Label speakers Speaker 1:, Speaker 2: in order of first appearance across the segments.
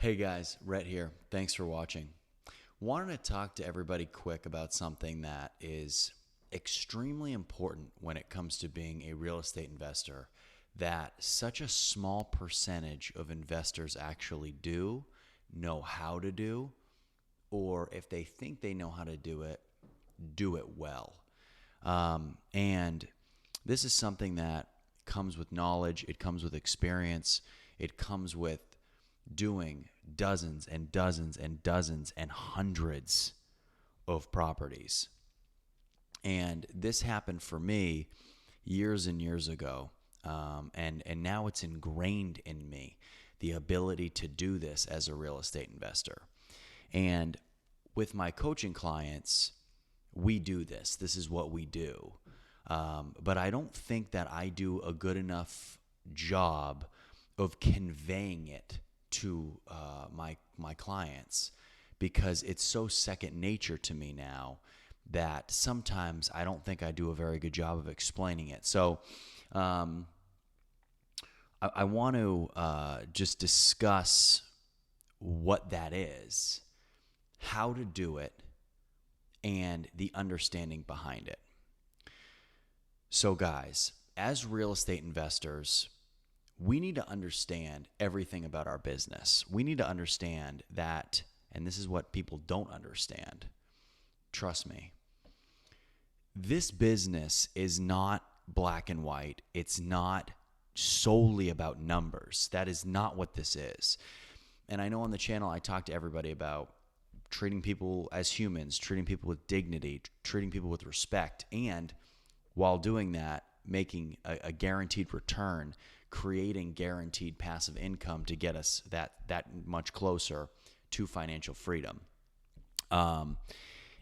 Speaker 1: Hey guys, Rhett here. Thanks for watching. Wanted to talk to everybody quick about something that is extremely important when it comes to being a real estate investor that such a small percentage of investors actually know how to do, or if they think they know how to do it well. And this is something that comes with knowledge, it comes with experience, it comes with doing dozens and dozens and dozens and hundreds of properties. And this happened for me years and years ago. And now it's ingrained in me, the ability to do this as a real estate investor. And with my coaching clients, we do this. This is what we do. But I don't think that I do a good enough job of conveying it to my clients, because it's so second nature to me now that sometimes I don't think I do a very good job of explaining it. So I want to just discuss what that is, how to do it, and the understanding behind it. So guys, as real estate investors, we need to understand everything about our business. We need to understand that, and this is what people don't understand. Trust me. This business is not black and white. It's not solely about numbers. That is not what this is. And I know on the channel I talk to everybody about treating people as humans, treating people with dignity, treating people with respect, and while doing that, making a guaranteed return, creating guaranteed passive income to get us that much closer to financial freedom.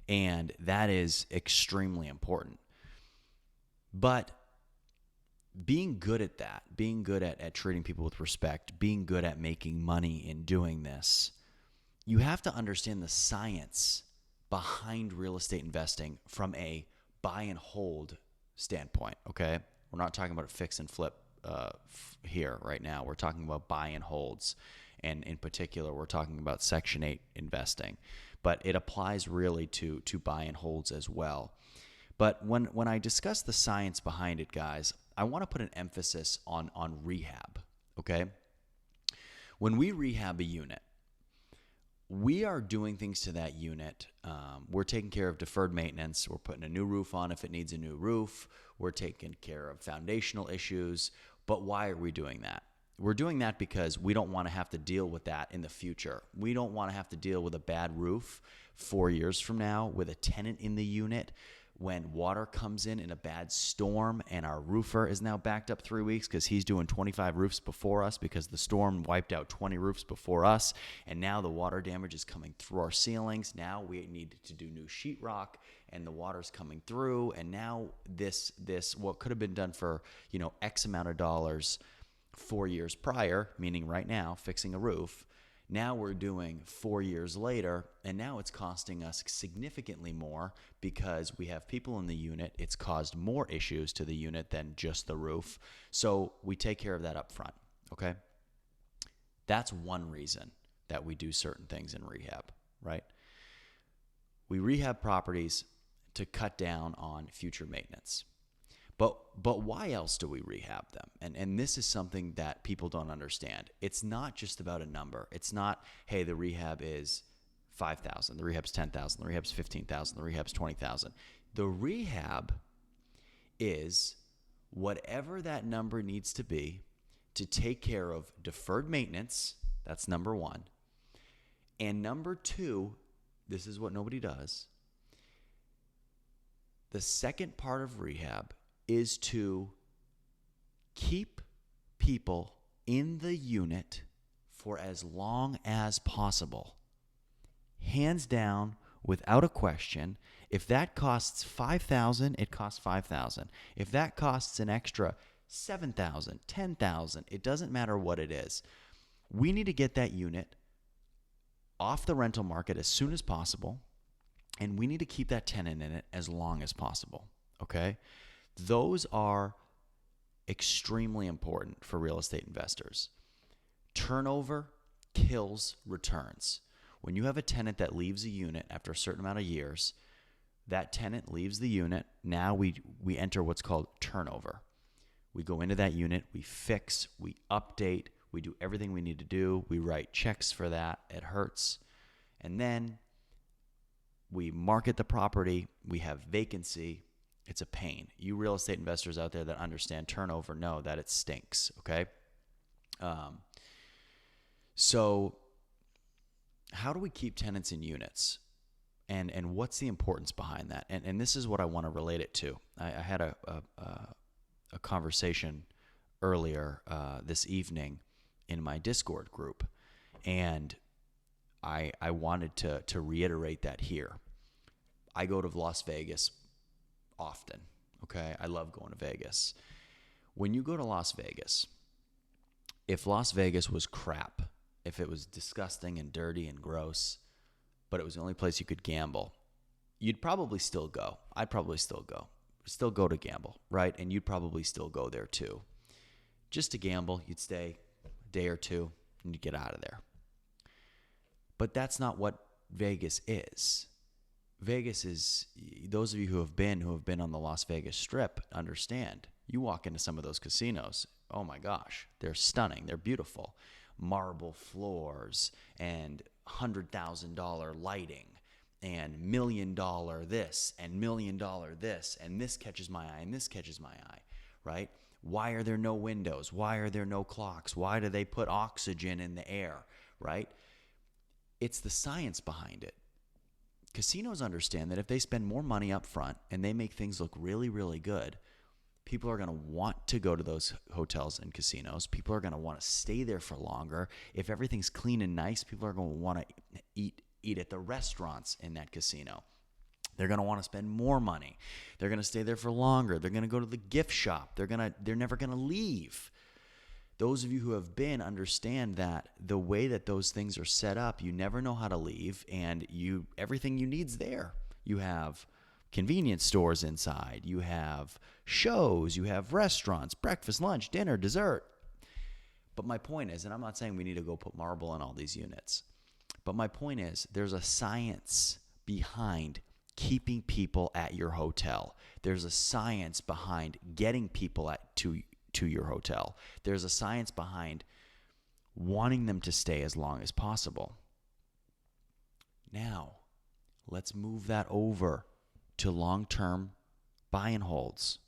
Speaker 1: And that is extremely important. But being good at that, being good at treating people with respect, being good at making money in doing this, you have to understand the science behind real estate investing from a buy and hold standpoint, okay? We're not talking about a fix and flip here right now. We're talking about buy and holds. And in particular, we're talking about Section 8 investing. But it applies really to buy and holds as well. But when I discuss the science behind it, guys, I want to put an emphasis on rehab, okay? When we rehab a unit, we are doing things to that unit. We're taking care of deferred maintenance. We're putting a new roof on if it needs a new roof. We're taking care of foundational issues. But why are we doing that? We're doing that because we don't want to have to deal with that in the future. We don't want to have to deal with a bad roof 4 years from now with a tenant in the unit when water comes in a bad storm and our roofer is now backed up 3 weeks because he's doing 25 roofs before us because the storm wiped out 20 roofs before us, and now the water damage is coming through our ceilings. Now we need to do new sheetrock and the water's coming through, and now this what could have been done for X amount of dollars 4 years prior, meaning right now fixing a roof, now we're doing 4 years later, and now it's costing us significantly more because we have people in the unit. It's caused more issues to the unit than just the roof. So we take care of that up front, okay? That's one reason that we do certain things in rehab, right? We rehab properties to cut down on future maintenance. But why else do we rehab them? And this is something that people don't understand. It's not just about a number. It's not, hey, the rehab is 5,000, the rehab's 10,000, the rehab's 15,000, the rehab's 20,000. The rehab is whatever that number needs to be to take care of deferred maintenance. That's number one. And number two, this is what nobody does. The second part of rehab is to keep people in the unit for as long as possible. Hands down, without a question. If that costs $5,000, it costs $5,000. If that costs an extra $7,000, $10,000, it doesn't matter what it is. We need to get that unit off the rental market as soon as possible, and we need to keep that tenant in it as long as possible, okay? Those are extremely important for real estate investors. Turnover kills returns. When you have a tenant that leaves a unit after a certain amount of years, that tenant leaves the unit. Now we enter what's called turnover. We go into that unit, we fix, we update, we do everything we need to do. We write checks for that. It hurts. And then we market the property. We have vacancy. It's a pain. You real estate investors out there that understand turnover know that it stinks, okay? So how do we keep tenants in units? And what's the importance behind that? And this is what I want to relate it to. I had a conversation earlier this evening in my Discord group, and I wanted to reiterate that here. I go to Las Vegas often, okay? I love going to Vegas. When you go to Las Vegas, if Las Vegas was crap, if it was disgusting and dirty and gross, but it was the only place you could gamble, you'd probably still go. I'd probably still go. Still go to gamble, right? And you'd probably still go there too. Just to gamble, you'd stay a day or two, and you'd get out of there. But that's not what Vegas is. Vegas is, those of you who have been on the Las Vegas Strip understand. You walk into some of those casinos, oh my gosh, they're stunning, they're beautiful. Marble floors and $100,000 lighting and $1 million this and $1 million this, and this catches my eye and this catches my eye, right? Why are there no windows? Why are there no clocks? Why do they put oxygen in the air, right? It's the science behind it. Casinos understand that if they spend more money up front and they make things look really, really good, people are going to want to go to those hotels and casinos. People are going to want to stay there for longer. If everything's clean and nice, people are going to want to eat at the restaurants in that casino. They're going to want to spend more money. They're going to stay there for longer. They're going to go to the gift shop. They're never going to leave. Those of you who have been understand that the way that those things are set up, you never know how to leave, and everything you need's there. You have convenience stores inside. You have shows. You have restaurants, breakfast, lunch, dinner, dessert. But my point is, and I'm not saying we need to go put marble in all these units, but my point is there's a science behind keeping people at your hotel. There's a science behind getting people to your hotel. There's a science behind wanting them to stay as long as possible. Now, let's move that over to long-term buy and holds.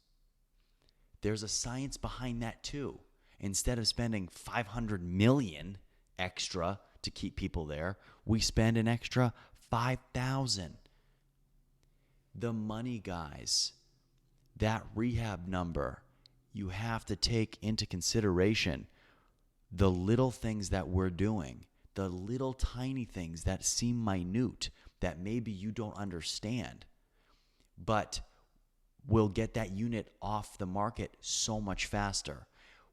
Speaker 1: There's a science behind that too. Instead of spending $500 million extra to keep people there, we spend an extra $5,000. The money, guys, that rehab number, you have to take into consideration the little things that we're doing, the little tiny things that seem minute that maybe you don't understand, but will get that unit off the market so much faster.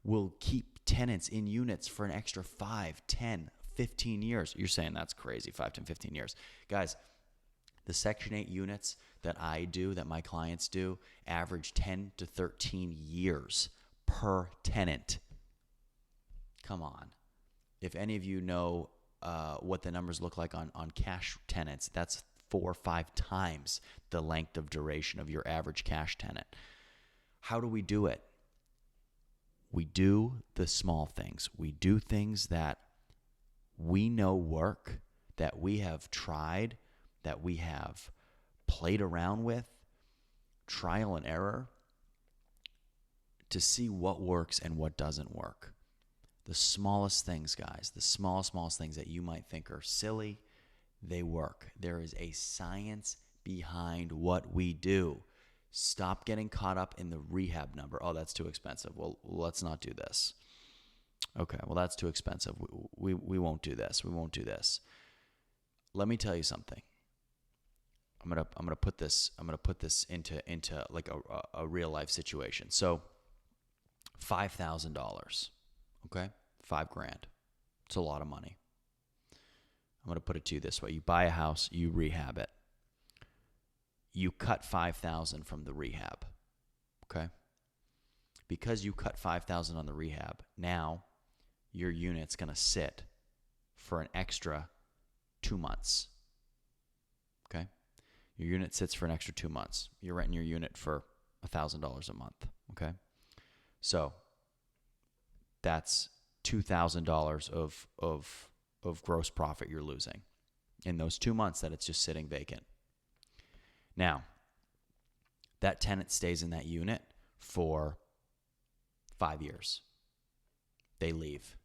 Speaker 1: Will keep tenants in units for an extra 5, 10, 15 years. You're saying that's crazy, 5, 10, 15 years. Guys, the Section 8 units that I do, that my clients do, average 10 to 13 years per tenant. Come on. If any of you know what the numbers look like on cash tenants, that's 4 or 5 times the length of duration of your average cash tenant. How do we do it? We do the small things. We do things that we know work, that we have tried, that we have played around with, trial and error, to see what works and what doesn't work. The smallest things, guys, the smallest things that you might think are silly, they work. There is a science behind what we do. Stop getting caught up in the rehab number. Oh, that's too expensive. Well, let's not do this. Okay, well, that's too expensive. We won't do this. We won't do this. Let me tell you something. I'm gonna put this into like a real life situation. So $5,000. Okay? $5,000. It's a lot of money. I'm going to put it to you this way. You buy a house, you rehab it. You cut $5,000 from the rehab. Okay? Because you cut $5,000 on the rehab, now your unit's going to sit for an extra 2 months. Okay? Your unit sits for an extra 2 months. You're renting your unit for $1,000 a month. Okay? So that's $2,000 of gross profit you're losing in those 2 months that it's just sitting vacant. Now, that tenant stays in that unit for 5 years. They leave.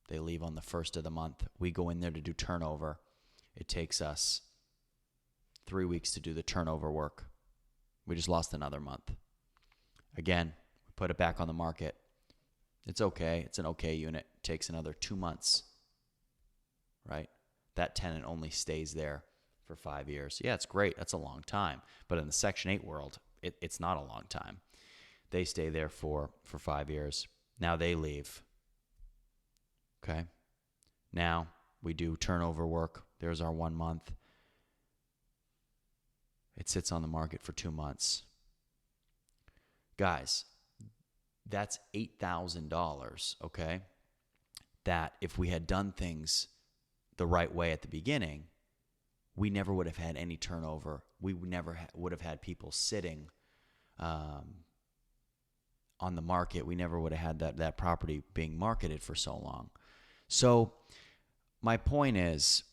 Speaker 1: They leave on the first of the month. We go in there to do turnover. It takes us 3 weeks to do the turnover work. We just lost another month. Again, we put it back on the market. It's okay. It's an okay unit. It takes another 2 months, right? That tenant only stays there for 5 years. Yeah, it's great. That's a long time. But in the Section 8 world, it's not a long time. They stay there for 5 years. Now they leave. Okay? Now we do turnover work. There's our 1 month. It sits on the market for 2 months. Guys, that's $8,000, okay? That if we had done things the right way at the beginning, we never would have had any turnover. We never would have had people sitting on the market. We never would have had that property being marketed for so long. So my point is,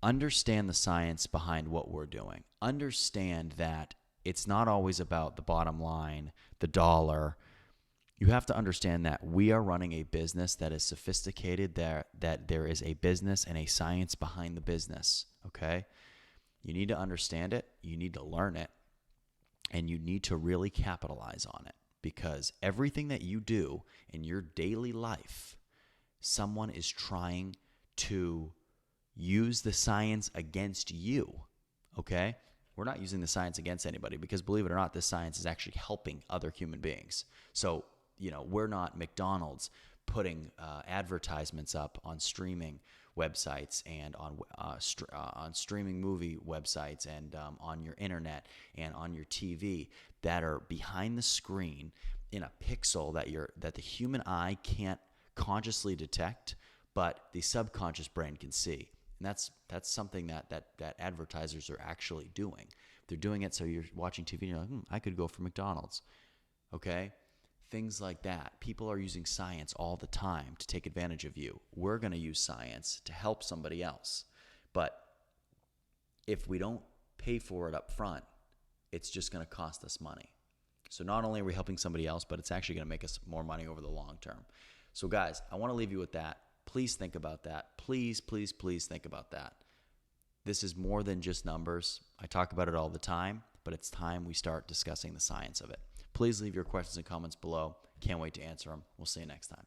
Speaker 1: understand the science behind what we're doing. Understand that it's not always about the bottom line, the dollar. You have to understand that we are running a business that is sophisticated, that there is a business and a science behind the business, okay? You need to understand it, you need to learn it, and you need to really capitalize on it, because everything that you do in your daily life, someone is trying to use the science against you, okay? We're not using the science against anybody, because believe it or not, this science is actually helping other human beings. So, we're not McDonald's putting advertisements up on streaming websites and on streaming movie websites and on your internet and on your TV that are behind the screen in a pixel that the human eye can't consciously detect, but the subconscious brain can see. And that's something that advertisers are actually doing. They're doing it so you're watching TV and you're like, I could go for McDonald's. Okay? Things like that. People are using science all the time to take advantage of you. We're going to use science to help somebody else. But if we don't pay for it up front, it's just going to cost us money. So not only are we helping somebody else, but it's actually going to make us more money over the long term. So guys, I want to leave you with that. Please think about that. Please, please, please think about that. This is more than just numbers. I talk about it all the time, but it's time we start discussing the science of it. Please leave your questions and comments below. Can't wait to answer them. We'll see you next time.